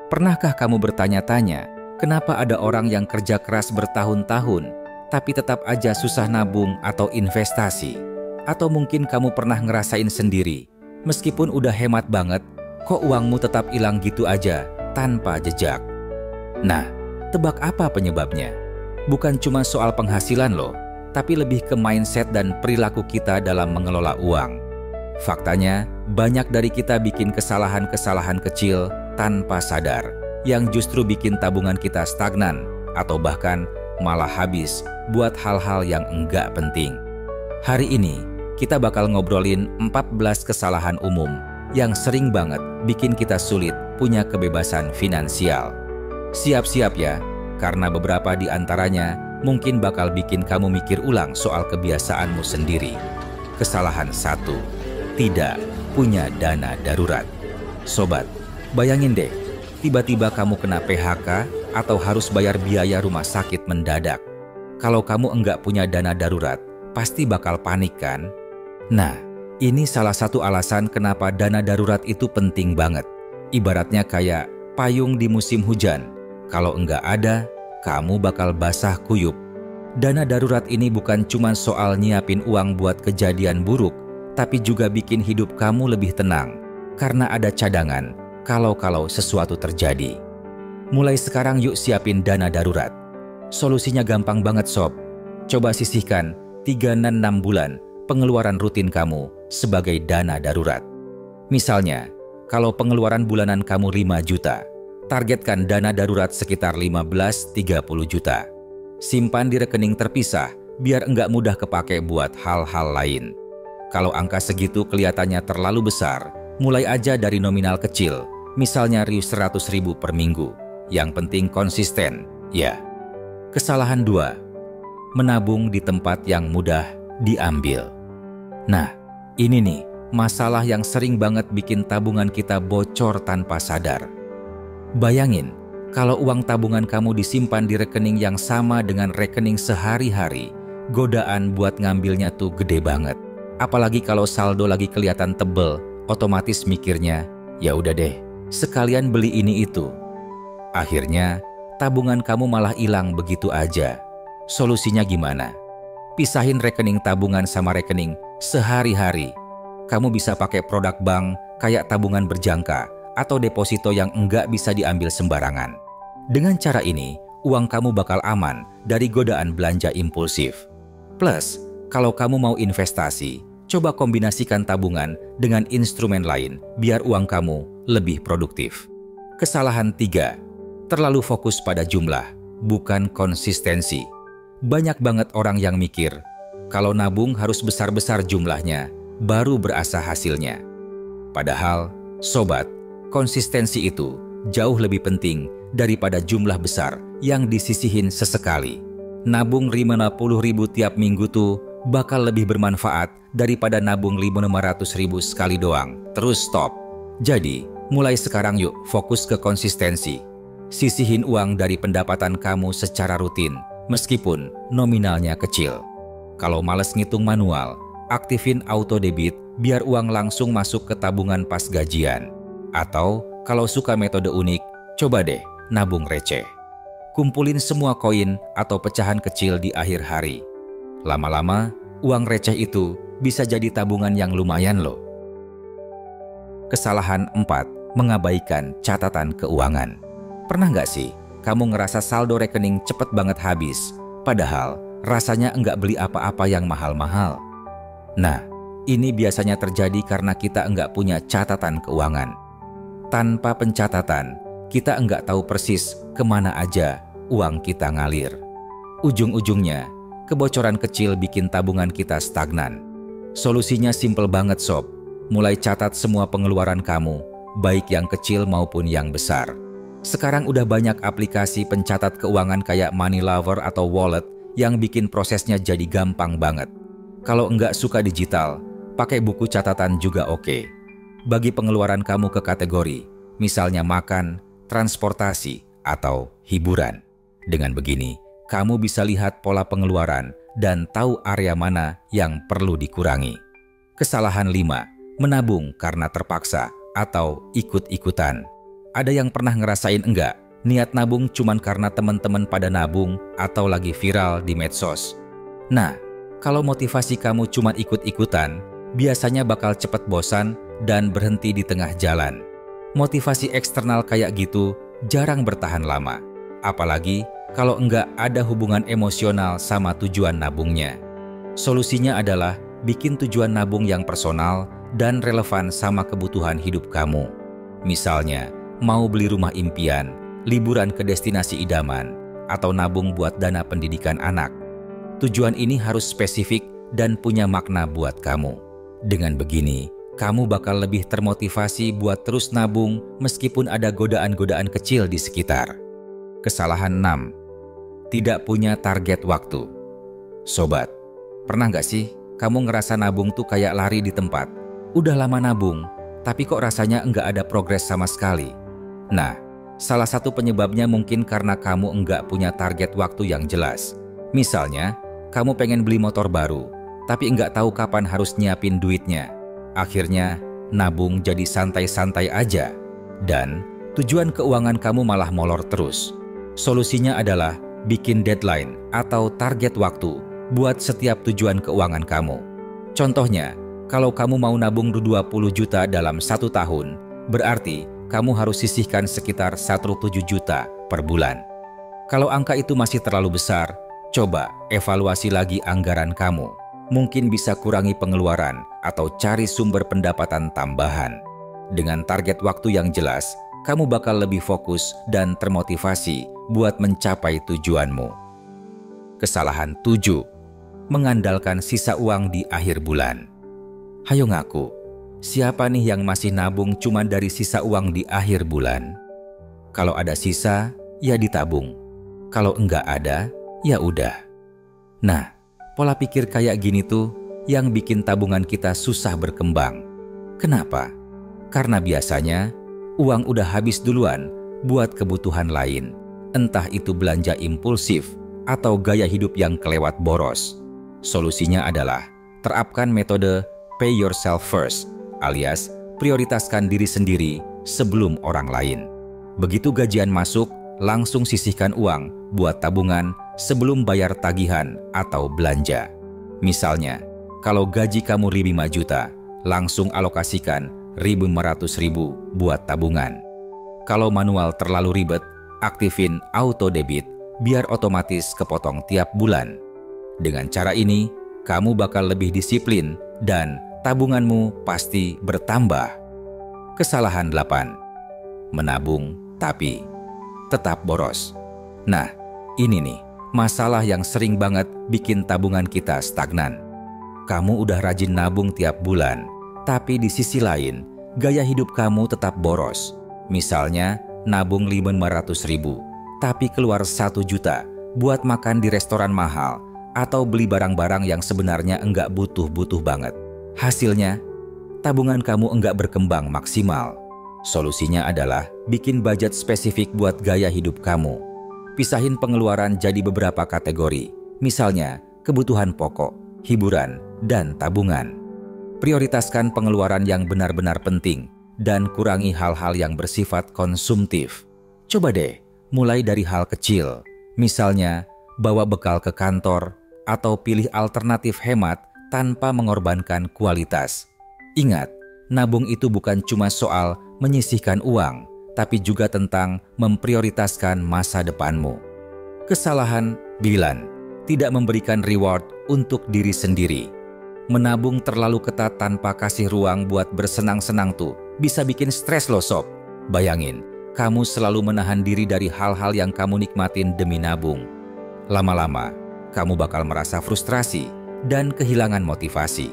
Pernahkah kamu bertanya-tanya, kenapa ada orang yang kerja keras bertahun-tahun, tapi tetap aja susah nabung atau investasi? Atau mungkin kamu pernah ngerasain sendiri, meskipun udah hemat banget, kok uangmu tetap hilang gitu aja, tanpa jejak? Nah, tebak apa penyebabnya? Bukan cuma soal penghasilan loh, tapi lebih ke mindset dan perilaku kita dalam mengelola uang. Faktanya, banyak dari kita bikin kesalahan-kesalahan kecil tanpa sadar, yang justru bikin tabungan kita stagnan, atau bahkan malah habis buat hal-hal yang enggak penting. Hari ini, kita bakal ngobrolin 14 kesalahan umum yang sering banget bikin kita sulit punya kebebasan finansial. Siap-siap ya, karena beberapa di antaranya mungkin bakal bikin kamu mikir ulang soal kebiasaanmu sendiri. Kesalahan 1, tidak punya dana darurat. Sobat, bayangin deh, tiba-tiba kamu kena PHK atau harus bayar biaya rumah sakit mendadak. Kalau kamu enggak punya dana darurat, pasti bakal panik kan? Nah, ini salah satu alasan kenapa dana darurat itu penting banget. Ibaratnya kayak payung di musim hujan. Kalau enggak ada, kamu bakal basah kuyup. Dana darurat ini bukan cuma soal nyiapin uang buat kejadian buruk, tapi juga bikin hidup kamu lebih tenang, karena ada cadangan kalau sesuatu terjadi. Mulai sekarang yuk siapin dana darurat. Solusinya gampang banget sob. Coba sisihkan 3-6 bulan pengeluaran rutin kamu sebagai dana darurat. Misalnya, kalau pengeluaran bulanan kamu 5 juta, targetkan dana darurat sekitar 15-30 juta. Simpan di rekening terpisah biar enggak mudah kepake buat hal-hal lain. Kalau angka segitu kelihatannya terlalu besar, mulai aja dari nominal kecil, misalnya 100.000 per minggu. Yang penting konsisten, ya. Kesalahan 2, menabung di tempat yang mudah diambil. Nah, ini nih, masalah yang sering banget bikin tabungan kita bocor tanpa sadar. Bayangin, kalau uang tabungan kamu disimpan di rekening yang sama dengan rekening sehari-hari, godaan buat ngambilnya tuh gede banget. Apalagi kalau saldo lagi kelihatan tebel, otomatis mikirnya, ya udah deh, sekalian beli ini itu. Akhirnya, tabungan kamu malah hilang begitu aja. Solusinya gimana? Pisahin rekening tabungan sama rekening sehari-hari. Kamu bisa pakai produk bank kayak tabungan berjangka atau deposito yang enggak bisa diambil sembarangan. Dengan cara ini, uang kamu bakal aman dari godaan belanja impulsif. Plus, kalau kamu mau investasi, coba kombinasikan tabungan dengan instrumen lain biar uang kamu lebih produktif. Kesalahan 3, terlalu fokus pada jumlah, bukan konsistensi. Banyak banget orang yang mikir, kalau nabung harus besar-besar jumlahnya, baru berasa hasilnya. Padahal, sobat, konsistensi itu jauh lebih penting daripada jumlah besar yang disisihin sesekali. Nabung 50.000 tiap minggu tuh bakal lebih bermanfaat daripada nabung 500.000 sekali doang, terus stop. Jadi, mulai sekarang yuk fokus ke konsistensi. Sisihin uang dari pendapatan kamu secara rutin, meskipun nominalnya kecil. Kalau males ngitung manual, aktifin auto debit biar uang langsung masuk ke tabungan pas gajian. Atau, kalau suka metode unik, coba deh nabung receh. Kumpulin semua koin atau pecahan kecil di akhir hari. Lama-lama, uang receh itu bisa jadi tabungan yang lumayan loh. Kesalahan 4, mengabaikan catatan keuangan. Pernah nggak sih kamu ngerasa saldo rekening cepet banget habis, padahal rasanya nggak beli apa-apa yang mahal-mahal? Nah, ini biasanya terjadi karena kita nggak punya catatan keuangan. Tanpa pencatatan, kita nggak tahu persis kemana aja uang kita ngalir. Ujung-ujungnya, kebocoran kecil bikin tabungan kita stagnan. Solusinya simple banget sob. Mulai catat semua pengeluaran kamu, baik yang kecil maupun yang besar. Sekarang udah banyak aplikasi pencatat keuangan kayak Money Lover atau Wallet yang bikin prosesnya jadi gampang banget. Kalau nggak suka digital, pakai buku catatan juga oke. Bagi pengeluaran kamu ke kategori, misalnya makan, transportasi, atau hiburan. Dengan begini, kamu bisa lihat pola pengeluaran dan tahu area mana yang perlu dikurangi. Kesalahan 5, menabung karena terpaksa atau ikut-ikutan. Ada yang pernah ngerasain enggak? Niat nabung cuman karena teman-teman pada nabung atau lagi viral di medsos. Nah, kalau motivasi kamu cuman ikut-ikutan, biasanya bakal cepet bosan dan berhenti di tengah jalan. Motivasi eksternal kayak gitu jarang bertahan lama, apalagi kalau enggak ada hubungan emosional sama tujuan nabungnya. Solusinya adalah bikin tujuan nabung yang personal dan relevan sama kebutuhan hidup kamu. Misalnya, mau beli rumah impian, liburan ke destinasi idaman, atau nabung buat dana pendidikan anak. Tujuan ini harus spesifik dan punya makna buat kamu. Dengan begini, kamu bakal lebih termotivasi buat terus nabung meskipun ada godaan-godaan kecil di sekitar. Kesalahan 6. Tidak punya target waktu. Sobat, pernah nggak sih kamu ngerasa nabung tuh kayak lari di tempat? Udah lama nabung, tapi kok rasanya nggak ada progres sama sekali? Nah, salah satu penyebabnya mungkin karena kamu nggak punya target waktu yang jelas. Misalnya, kamu pengen beli motor baru, tapi nggak tahu kapan harus nyiapin duitnya. Akhirnya, nabung jadi santai-santai aja. Dan tujuan keuangan kamu malah molor terus. Solusinya adalah bikin deadline atau target waktu buat setiap tujuan keuangan kamu. Contohnya, kalau kamu mau nabung 20 juta dalam 1 tahun, berarti kamu harus sisihkan sekitar 1,7 juta per bulan. Kalau angka itu masih terlalu besar, coba evaluasi lagi anggaran kamu. Mungkin bisa kurangi pengeluaran atau cari sumber pendapatan tambahan. Dengan target waktu yang jelas, kamu bakal lebih fokus dan termotivasi buat mencapai tujuanmu. Kesalahan 7. Mengandalkan sisa uang di akhir bulan. Hayo ngaku, siapa nih yang masih nabung cuma dari sisa uang di akhir bulan? Kalau ada sisa, ya ditabung. Kalau enggak ada, ya udah. Nah, pola pikir kayak gini tuh yang bikin tabungan kita susah berkembang. Kenapa? Karena biasanya uang udah habis duluan buat kebutuhan lain. Entah itu belanja impulsif atau gaya hidup yang kelewat boros. Solusinya adalah terapkan metode pay yourself first, alias prioritaskan diri sendiri sebelum orang lain. Begitu gajian masuk, langsung sisihkan uang buat tabungan sebelum bayar tagihan atau belanja. Misalnya, kalau gaji kamu 5 juta, langsung alokasikan 500.000 buat tabungan. Kalau manual terlalu ribet, aktifin auto debit biar otomatis kepotong tiap bulan. Dengan cara ini, kamu bakal lebih disiplin dan tabunganmu pasti bertambah. Kesalahan 8. Menabung tapi tetap boros. Nah, ini nih masalah yang sering banget bikin tabungan kita stagnan. Kamu udah rajin nabung tiap bulan, tapi di sisi lain, gaya hidup kamu tetap boros. Misalnya, nabung 500.000, tapi keluar 1 juta buat makan di restoran mahal atau beli barang-barang yang sebenarnya enggak butuh-butuh banget. Hasilnya, tabungan kamu enggak berkembang maksimal. Solusinya adalah bikin budget spesifik buat gaya hidup kamu. Pisahin pengeluaran jadi beberapa kategori, misalnya kebutuhan pokok, hiburan, dan tabungan. Prioritaskan pengeluaran yang benar-benar penting dan kurangi hal-hal yang bersifat konsumtif. Coba deh, mulai dari hal kecil, misalnya bawa bekal ke kantor atau pilih alternatif hemat tanpa mengorbankan kualitas. Ingat, nabung itu bukan cuma soal menyisihkan uang, tapi juga tentang memprioritaskan masa depanmu. Kesalahan 9. Tidak memberikan reward untuk diri sendiri. Menabung terlalu ketat tanpa kasih ruang buat bersenang-senang tuh bisa bikin stres loh sob. Bayangin, kamu selalu menahan diri dari hal-hal yang kamu nikmatin demi nabung. Lama-lama, kamu bakal merasa frustrasi dan kehilangan motivasi.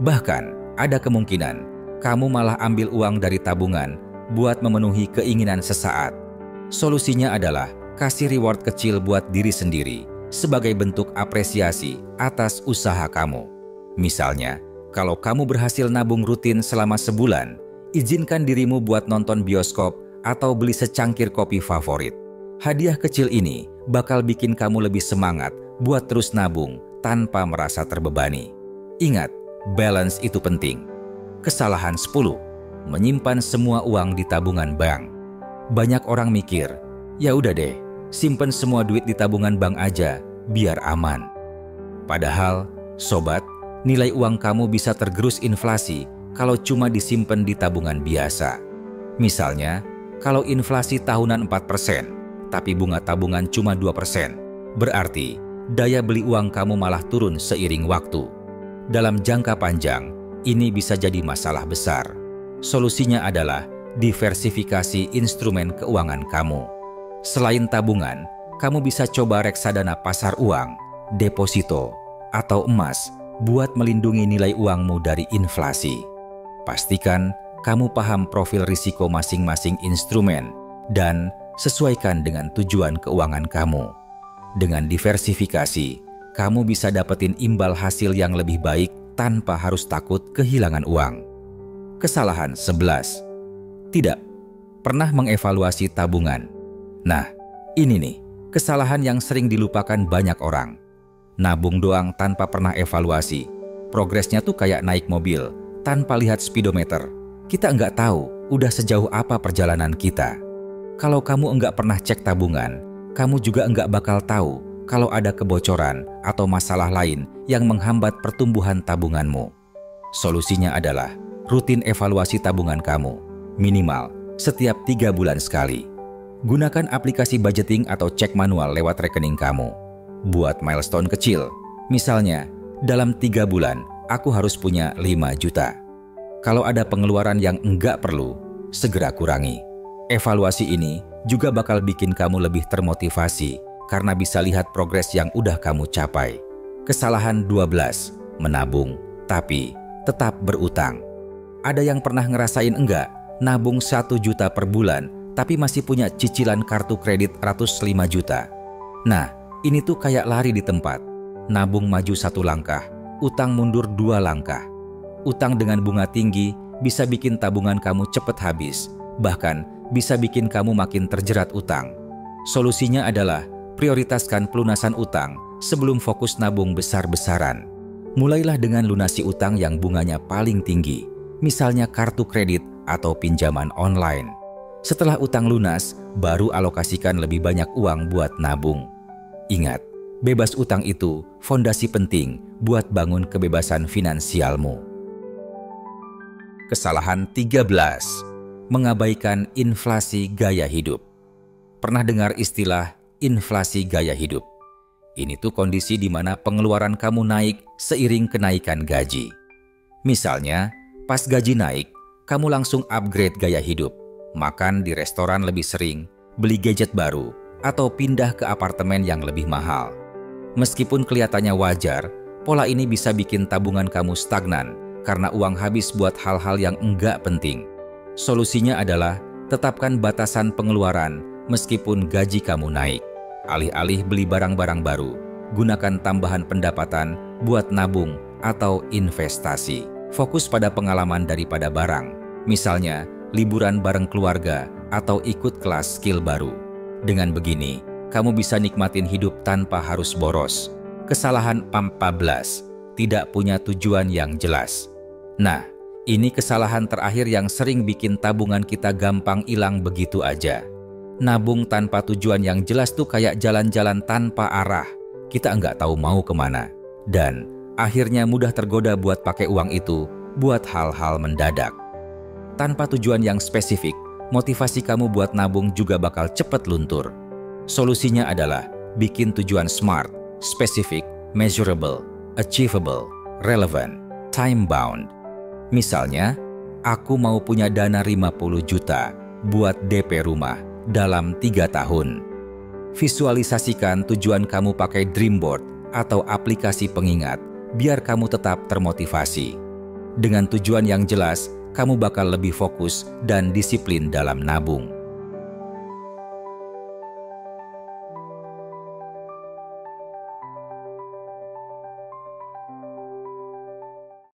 Bahkan, ada kemungkinan kamu malah ambil uang dari tabungan buat memenuhi keinginan sesaat. Solusinya adalah kasih reward kecil buat diri sendiri sebagai bentuk apresiasi atas usaha kamu. Misalnya, kalau kamu berhasil nabung rutin selama sebulan, izinkan dirimu buat nonton bioskop atau beli secangkir kopi favorit. Hadiah kecil ini bakal bikin kamu lebih semangat buat terus nabung tanpa merasa terbebani. Ingat, balance itu penting. Kesalahan 10. Menyimpan semua uang di tabungan bank. Banyak orang mikir, ya udah deh, simpen semua duit di tabungan bank aja, biar aman. Padahal, sobat, nilai uang kamu bisa tergerus inflasi kalau cuma disimpan di tabungan biasa. Misalnya, kalau inflasi tahunan 4%, tapi bunga tabungan cuma 2%, berarti daya beli uang kamu malah turun seiring waktu. Dalam jangka panjang, ini bisa jadi masalah besar. Solusinya adalah diversifikasi instrumen keuangan kamu. Selain tabungan, kamu bisa coba reksadana pasar uang, deposito, atau emas buat melindungi nilai uangmu dari inflasi. Pastikan kamu paham profil risiko masing-masing instrumen dan sesuaikan dengan tujuan keuangan kamu. Dengan diversifikasi, kamu bisa dapetin imbal hasil yang lebih baik tanpa harus takut kehilangan uang. Kesalahan 11. Tidak pernah mengevaluasi tabungan. Nah, ini nih, kesalahan yang sering dilupakan banyak orang. Nabung doang tanpa pernah evaluasi. Progresnya tuh kayak naik mobil, tanpa lihat speedometer. Kita nggak tahu udah sejauh apa perjalanan kita. Kalau kamu nggak pernah cek tabungan, kamu juga nggak bakal tahu kalau ada kebocoran atau masalah lain yang menghambat pertumbuhan tabunganmu. Solusinya adalah rutin evaluasi tabungan kamu, minimal setiap 3 bulan sekali. Gunakan aplikasi budgeting atau cek manual lewat rekening kamu. Buat milestone kecil, misalnya dalam 3 bulan aku harus punya 5 juta. Kalau ada pengeluaran yang enggak perlu, segera kurangi. Evaluasi ini juga bakal bikin kamu lebih termotivasi karena bisa lihat progres yang udah kamu capai. Kesalahan 12, menabung tapi tetap berutang. Ada yang pernah ngerasain enggak nabung 1 juta per bulan tapi masih punya cicilan kartu kredit ratus 5 juta? Nah, ini tuh kayak lari di tempat. Nabung maju 1 langkah, utang mundur 2 langkah. Utang dengan bunga tinggi bisa bikin tabungan kamu cepet habis, bahkan bisa bikin kamu makin terjerat utang. Solusinya adalah prioritaskan pelunasan utang sebelum fokus nabung besar-besaran. Mulailah dengan lunasi utang yang bunganya paling tinggi, misalnya kartu kredit atau pinjaman online. Setelah utang lunas, baru alokasikan lebih banyak uang buat nabung. Ingat, bebas utang itu fondasi penting buat bangun kebebasan finansialmu. Kesalahan 13. Mengabaikan inflasi gaya hidup. Pernah dengar istilah inflasi gaya hidup? Ini tuh kondisi di mana pengeluaran kamu naik seiring kenaikan gaji. Misalnya, pas gaji naik, kamu langsung upgrade gaya hidup, makan di restoran lebih sering, beli gadget baru, atau pindah ke apartemen yang lebih mahal. Meskipun kelihatannya wajar, pola ini bisa bikin tabungan kamu stagnan karena uang habis buat hal-hal yang enggak penting. Solusinya adalah tetapkan batasan pengeluaran meskipun gaji kamu naik. Alih-alih beli barang-barang baru, gunakan tambahan pendapatan buat nabung atau investasi. Fokus pada pengalaman daripada barang, misalnya liburan bareng keluarga atau ikut kelas skill baru. Dengan begini, kamu bisa nikmatin hidup tanpa harus boros. Kesalahan 14, tidak punya tujuan yang jelas. Nah, ini kesalahan terakhir yang sering bikin tabungan kita gampang hilang begitu aja. Nabung tanpa tujuan yang jelas tuh kayak jalan-jalan tanpa arah. Kita nggak tahu mau kemana. Dan akhirnya mudah tergoda buat pakai uang itu buat hal-hal mendadak. Tanpa tujuan yang spesifik, motivasi kamu buat nabung juga bakal cepet luntur. Solusinya adalah bikin tujuan smart, spesifik, measurable, achievable, relevant, time-bound. Misalnya, aku mau punya dana 50 juta buat DP rumah dalam 3 tahun. Visualisasikan tujuan kamu pakai dream board atau aplikasi pengingat biar kamu tetap termotivasi. Dengan tujuan yang jelas, kamu bakal lebih fokus dan disiplin dalam nabung.